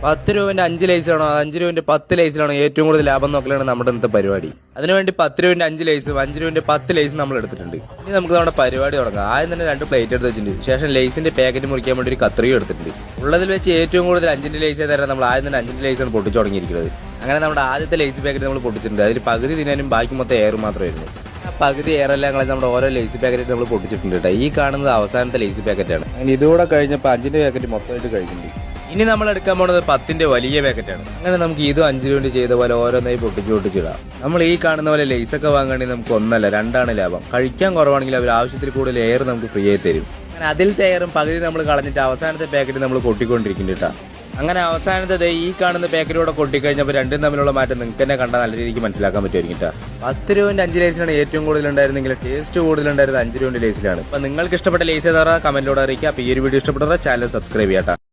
10 രൂപന്റെ 5 ലൈസാണോ 5 രൂപന്റെ 10 ലൈസിലാണോ ഏറ്റവും കൂടുതൽ ലാഭം നോക്കലാണ് നമ്മുടെ ഇന്നത്തെ പരിപാടി. അതിനുവേണ്ടി 10 രൂപന്റെ 5 ലൈസും 5 രൂപന്റെ 10 ലൈസും നമ്മൾ എടുത്തിട്ടുണ്ട്. ഇനി നമുക്ക് നമ്മുടെ പരിപാടി തുടങ്ങാം. ആദ്യം തന്നെ 2 പ്ലേറ്റ് എടുത്ത് വെച്ചിട്ടുണ്ട്. ശേഷം ലൈസിന്റെ പാക്കറ്റ് മുറിക്കാൻ വേണ്ടി ഒരു കത്രിക എടുത്തിട്ടുണ്ട്. ഉള്ളതിൽ വെച്ച് ഏറ്റവും കൂടുതൽ 5ന്റെ ലൈസ് തരാൻ നമ്മൾ ആദ്യം തന്നെ 5ന്റെ ലൈസാണ് പൊട്ടിച്ചു തുടങ്ങിയിരിക്കുന്നത്. അങ്ങനെ നമ്മുടെ ആദ്യത്തെ ലൈസ് പാക്കറ്റ് നമ്മൾ പൊട്ടിച്ചിട്ടുണ്ട്. അതിൽ പകുതി തിന്നാനും ബാക്കി മൊത്തം എയർ മാത്രമായിരുന്നു. പകുതി എയറെല്ലാം കളഞ്ഞ് നമ്മുടെ ഓരോ ലൈസ് പാക്കറ്റ് നമ്മൾ പൊട്ടിച്ചിട്ടുണ്ട് കേട്ടോ. ഈ കാണുന്നത് അവസാനത്തെ ലൈസ് പാക്കറ്റാണ്. അങ്ങനെ ഇതുകൂടെ കഴിഞ്ഞപ്പോൾ 5ന്റെ പാക്കറ്റ് മൊത്തമായിട്ട് കഴിഞ്ഞിട്ടുണ്ട്. ഇനി നമ്മൾ എടുക്കാൻ പോകുന്നത് 10ന്റെ വലിയ പാക്കറ്റാണ്. അങ്ങനെ നമുക്ക് ഇതും 5 രൂപ ചെയ്ത പോലെ ഓരോന്നായി പൊട്ടിച്ചിടാം. നമ്മൾ ഈ കാണുന്ന പോലെ ലൈസൊക്കെ വാങ്ങണമെങ്കിൽ നമുക്ക് 1 അല്ല 2 ലാഭം. കഴിക്കാൻ കുറവാണെങ്കിൽ അവർ ആവശ്യത്തിൽ കൂടുതൽ എയർ നമുക്ക് ഫ്രീ ആയി തരും. അങ്ങനെ അതിലത്തെ എയറും പകുതി നമ്മൾ കളഞ്ഞിട്ട് അവസാനത്തെ പാക്കറ്റ് നമ്മൾ കൊട്ടിക്കൊണ്ടിരിക്കുന്നുണ്ട് കേട്ടോ. അങ്ങനെ അവസാനത്തെ ഈ കാണുന്ന പാക്കറ്റോടെ കൊട്ടിക്കഴിഞ്ഞപ്പോൾ രണ്ടും തമ്മിലുള്ള മാറ്റം നിങ്ങൾക്ക് തന്നെ കണ്ടാൽ നല്ല രീതിക്ക് മനസ്സിലാക്കാൻ പറ്റുമായിരിക്കും കേട്ടോ. 10 രൂപന്റെ 5 ലൈസിലാണ് ഏറ്റവും കൂടുതൽ ഉണ്ടായിരുന്നെങ്കിൽ ടേസ്റ്റ് കൂടുതലുണ്ടായിരുന്നത് 5 രൂപന്റെ ലൈസിലാണ്. അപ്പോൾ നിങ്ങൾക്ക് ഇഷ്ടപ്പെട്ട ലൈസ് ഏതാ കമന്റിലൂടെ അറിയിക്കുക. അപ്പോൾ ഈ ഒരു വീഡിയോ ഇഷ്ടപ്പെട്ടവരെ ചാനൽ സബ്സ്ക്രൈബ് ചെയ്യാം.